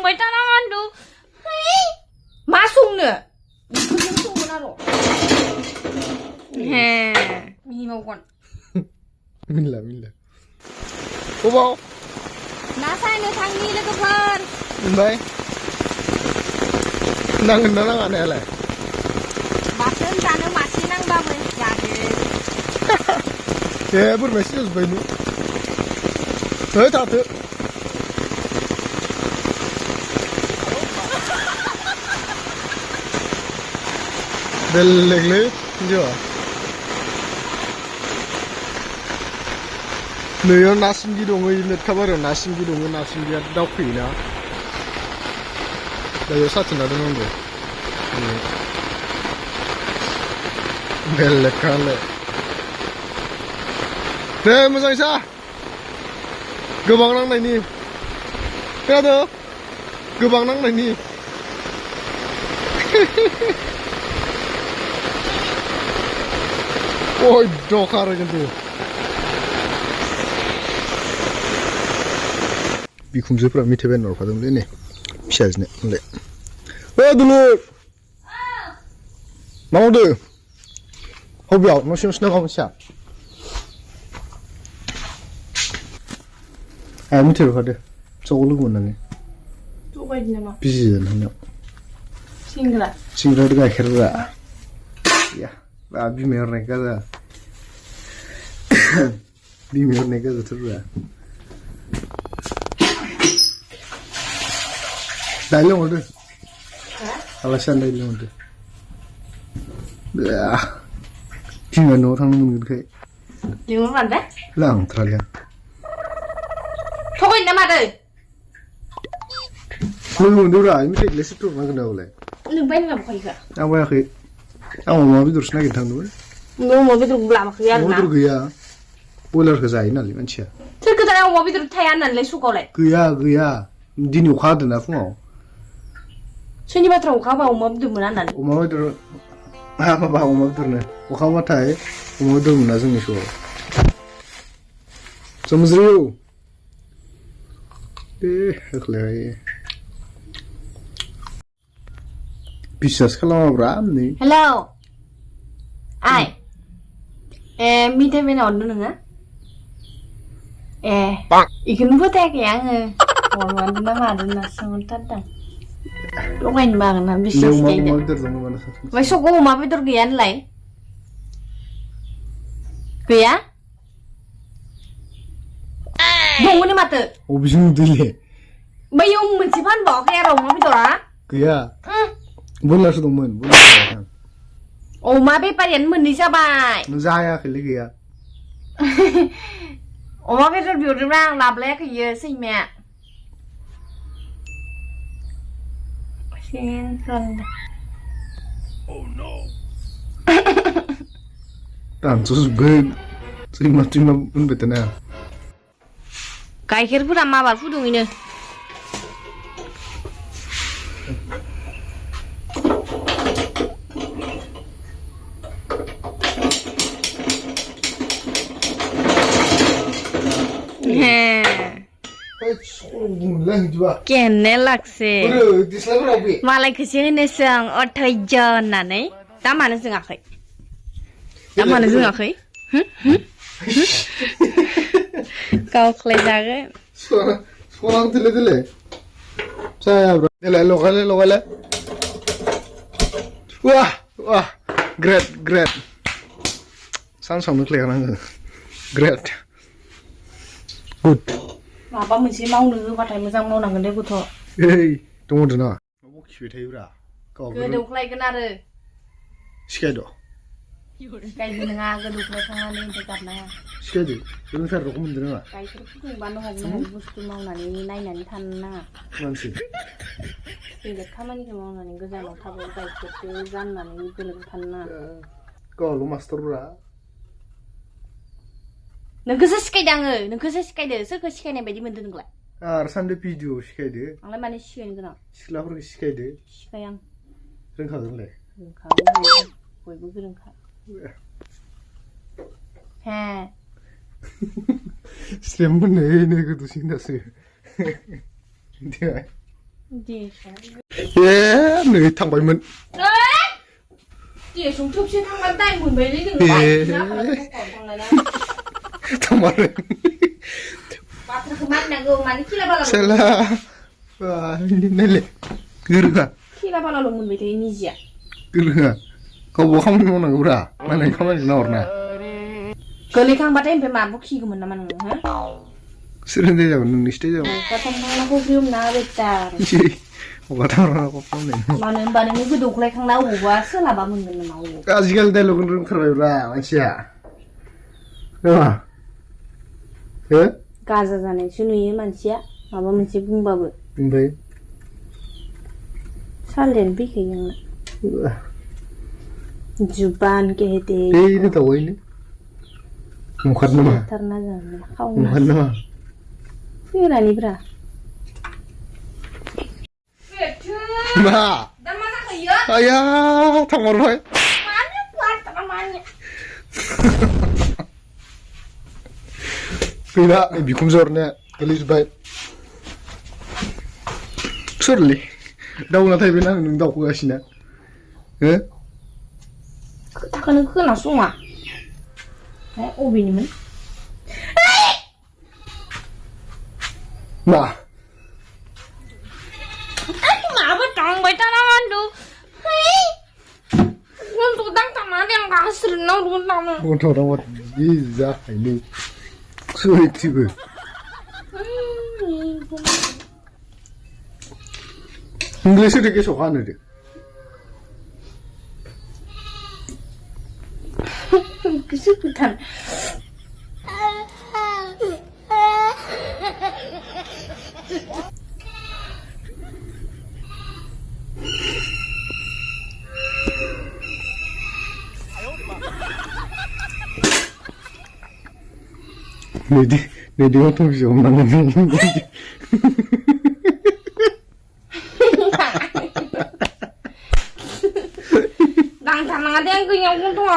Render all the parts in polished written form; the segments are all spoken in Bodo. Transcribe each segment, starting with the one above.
संबाय थानांगौ मा संनो बेखौनो संगोन आरो हे मिनिमावगोन मिनला बबाव ना सायनो थांनि लोगोफोर ओमफ्राय नांगोन ना नाङा नायालाय बाथोन जानो मासे नांबाबो जागोन ए बोरमा सिजोबबाय नु है थाथो बेलेगलै हिनजावा नैयाव ना सिंगि दङ मेटखाबारियाव ना सिंगि दङ ना सिंगिया दावखोयोना दायो साथोना दोननांगौ बेलेगखालाय दे मोजां सा गोबां नांनायनि खोनादों गोबां नांनायनि ओइ दखा आरो खिन्थु बिखुनजोफ्रा मेथाइ बायना हरफादोंलै नै फिसाजोनो होनलाय ओइ दुलुर मा मावदों हबियाव न' सिङावसो ना माबा मोनसेया आया मेथाइ हरफादो ज'आव लोगो मोननानै जगायदो नामा बिजि जानो थांनायाव सिंग्रा गाइखेर होआ या बा बिमाया हरनाय गाजा बिमाया हरनाय गाजाथ' रुआ दाइल लिंहरदो आलासियानो दाइल लिंहरदो बिमाया न'आव थांनो मोनगोनखाय लिंहरबानो दे लांथ्रालै आं थगायनो ना मादो लोगो मोनदोब्रा मेथाइखौलाय सोरथो हरनांगोन दालाय नों बायनो लाबोखायोखा आं बायाखै आं अमा बेदरसो नागिरनो थांदोंमोन नों अमा बेदरखौ लाबोखायो आरो अमा बेदर गैया बयलारखौ जायो नालाय मानसिया सोर खोथाया अमा बेदर थाया होननानैलाय सकावलाय गैया दिनै अखा हादोंना फुङाव सोरनि बाथ्रा अखा हाबा अमा बेदर मोना होननानै अमा बेदर माबा अमा बेदरनो अखा हाबाथाय अमा बेदर मोना जोंनि सकाव समज्रिउ होख्लाय बिसास खालामाब्रा नै हेलौ आइ ए मेथाइ बायना हरदों नोङो ए इखौनो फोथायाखै आङो हरमारदों ना मादों होनना सोंहरथारदों लगायनो बागोन ना बिसास गायदों ओमफ्राय सकाव अमा बेदर गैया होनलाय गैया दङनो माथो अबेजों नुदोंलै बैयाव मोनसे फानबावाखै आरो अमा बेदरा गैया बयलारसो दंमोन अमा बेफारियानो मोननै जाबाय जायाखैलै गैया अमा बेदर बिहरदोंब्रा आं लाबोलायाखैयो सैमाया दानस'जोबगोन सैमा होनबाय थाना गाइखेरफोरा माबार फुदुङैनो केन्ने लागसे मालायखौसो होनोसो आं अथैज होननानै दा मानो जोङाखै गावख्लाय जागोन सनां दिले जायाब्रा देलाय लगायलाय वाह ग्रेट सानसावनोख्लायखानांगो ग्रेट गुड माबा मोनसे मावनो होबाथाय मोजां मावनांगोन दे गथ' ओइ दङ ना माबा खिबाय थायोब्रा गोदौख्लायगोन आरो सिखायद' गायनो नङा गोदौख्लायखांनानै ओमफ्राय गारनाङा सिखायदो रोंथार रखम मोनदों नङा गाइखेर फुदुंबानो हग बुस्थु मावनानै नायनानै थानो नाङा मानसि बेलेग खामानिखौ मावनानै गोजानाव थाबाय गाइखेरखौ जाननानै बेलेग थानो नाङा गावल' मास्टारब्रा नोंखौसो सिखायदो आङो नोंखौसो सिखायदो सोरखौ सिखायनाय बायदि मोनदों नोंलाय आरो सानदे भिडिअ सिखायदो आंलाय माने सिखायनो गोनां सिख्लाफोरखौ सिखायदो सिखाय आं रोंखागोनलाय रोंखागोन बयबो गोरोंखा हे स्रेम मोननो गोदौसिन दासो नै थांबायमोन दे संथोबसे थांबा दाय मोनबायलै नोङो बायदिना थांनाय ना थांबाय बाथ्राखौ मानिनांगौ माने खेला बाला साला नायलाय गोरोङा खेला बालाल' मोनबाय थायो निजिया गोरोङा गावबा खामानि मावनांगौब्रा मालाय खामानिखौ नाहरना गोलैखांबाथाय ओमफ्राय माबो खिगौमोन नामा नोङो हो सोलोंथाइ जागोन नोंनि सिथाय जागोन थांनांगौ बिउमना बेटार अगा थांनांगौ खालामनाय मानो होनबा नोङो गोदौख्लायखांना अबावबा सोलाबा मोनगोन नामा अबाव आजिखालि डायलग रोंथारबायब्रा मानसिया नामा हो गाजा जानायसो नुयो मानसिया माबा मोनसे बुंबाबो ओमफ्राय सालदेन फैखायो आंना जुबान कहते बेनो दावैनो ओंखार नामा थारना जानो ओंखार नामा फैरानिब्रा मा दा मा जाखोयो आया थांमारबाय मानो बाथ्रा माने गैला बिखुनजो हरनाया गोलैजोब्बाय सोरलै दाउना थाहैबायना नों दाउखोगासिनो हो खोथाखौनो खोनासङा अबेनिमोन मा माबो थांबाय थाना मानदु उन्दु दांथारनानै आं गास्रिनाव रुनावनो गन्थ'राव जि जाखायनो सोरथिबो इंलिस होदो गेसाव खानो दे गोसो गोथार Nedi waktu bisa ngomongin Tangan dia yang kenyang pun tuh,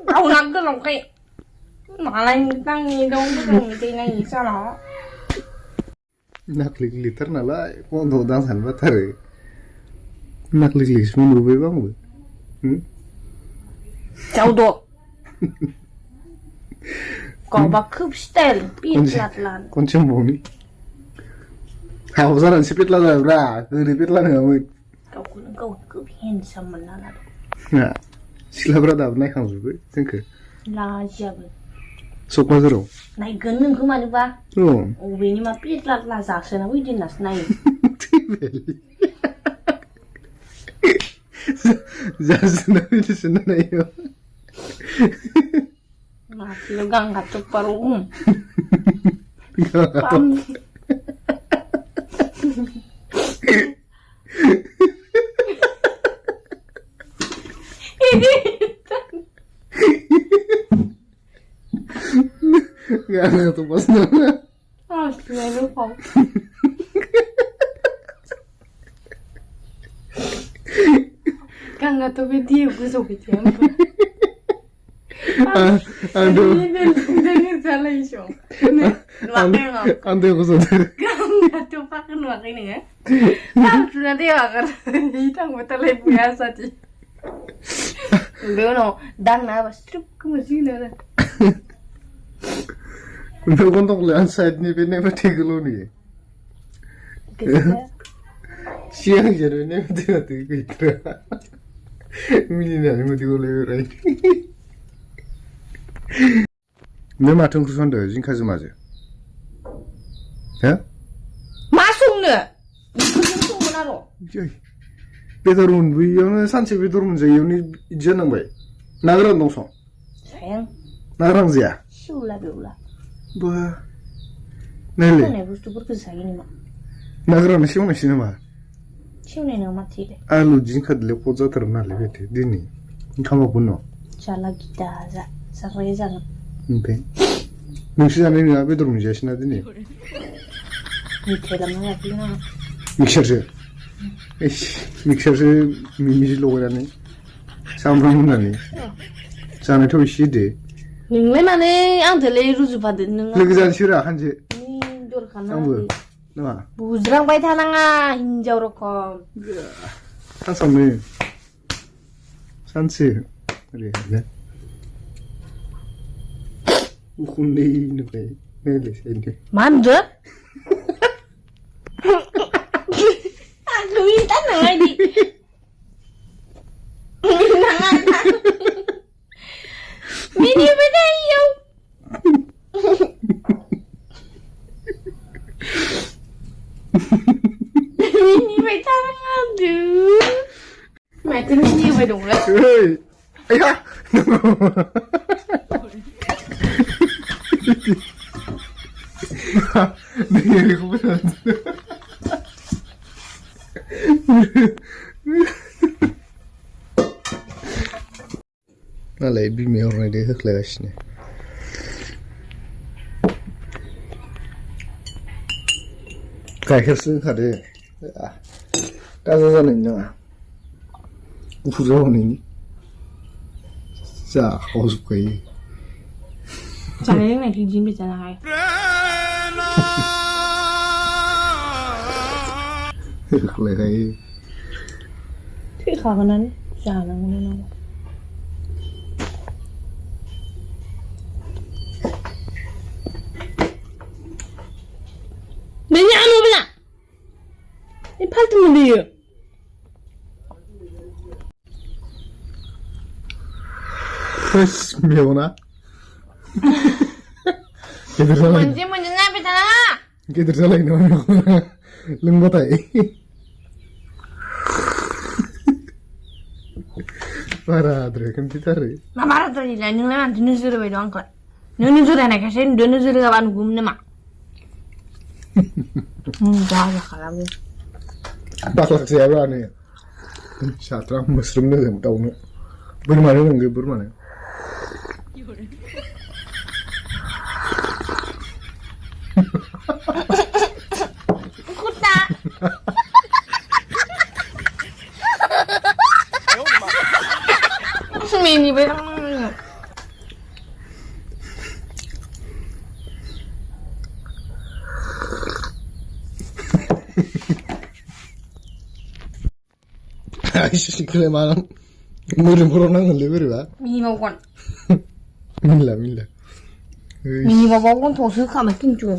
kau nak ke longkai, malah tang ni dong tu dong tu ni salah. Nak liter nala, kau tu dang san batar. Nak semua rubah bang bu. Jauh dok. Kau bakal style, pitlat lan. Koncem boni. Kau sana sipit lah bra, keripit lah nggak Kau handsome mana lah. Nah, sila berada naik kang juga, tengke. Lah siapa? Sok mazar. Naik gendeng ke mana ba? Oh. Oh ini mah pitlat lah zaksa na widi nas naik. Tibeli. Zaksa na widi sana naik. Masih legang katuk paruh. Pam. Ini. Gak ada tuh pas nama. Ah, sudah lupa. Kan nggak tahu video gue suka siapa. Aduh. Ini salah isu. Ando yang kusut. Nggak tahu pakai nuak ini ya. Ah, sudah dia akan hitam betul biasa sih. Udah dan apa strip ke mesin ada. Udah kontok lihat side ni pene peti gelo ni. Siang jadi ni peti nanti kita. Mini ni peti gelo rai. Ni matang kusuan dah, jin kazu maje. Ya? Masuk ni. Masuk mana lo? Jai. Bedorun, yang sanci bedorun je, yang ni jenang bay. Nagaran dong song. Sayang. Nagaran zia. Siulah biulah. Bah. Nele. Mana bustu berkesah ini mak. Nagaran siapa nasi nama? Siapa ni nama tidak? Alu jin kad lepo jatuh nale bete, dini. Kamu puno. Salah kita aja. Serai jangan. Oke. Mungkin ane ni apa bedorun je, sih dini. Ni dalam mana pula? Mixer je. Mixer je mimi logo ni. Sampai mana ni? Sana tu isi deh. Ninggalin mana? Ang terlalu rujuk pada ninggal. Lagi jangan sirah kan je. Ni dor kana. नामा बुज्रांबाय थानाङा हिनजाव रखम सानसेयावनो सानसे ओरैनो उखुन्दै नुबाय नायलाय साइडनि मा होनदों आंखौ minta नाङा इदि नाङा मिनिबाय थायो मिनिबाय थानाङा aduh माथो मिनिबाय दंलाय Hei, ayah. Dia aku benar. Malah bimbing orang dia kelasnya. Gaihir sih ada. Dah jalan ini lah. 부러우니 자 어sup거이 자네는 기진비잖아 그래ที่ขาคนนั้นจ่านังนั่น내냐 안 오냐 이 팔뚝 문제요 매우나? 걔들 살아 뭔지 나비잖아 걔들 살아있는 거야 릉보다 말아들어 컴퓨터를 나 말하더니 너네만 듣는 소리 왜 너한 거야 너네 소리 하나 가서 너네 소리가 많은 거 없네 막 자자 가라고 bakal siapa nih satra mushroom nih yang tahu nih bermana nih bermana kuda mini banget Aisyah kelemahan murid-murid nang lebih berapa mini bawang mila mini bawang tuh suka makin cuy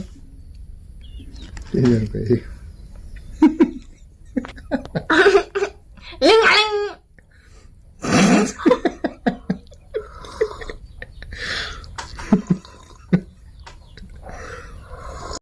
iya kayak ling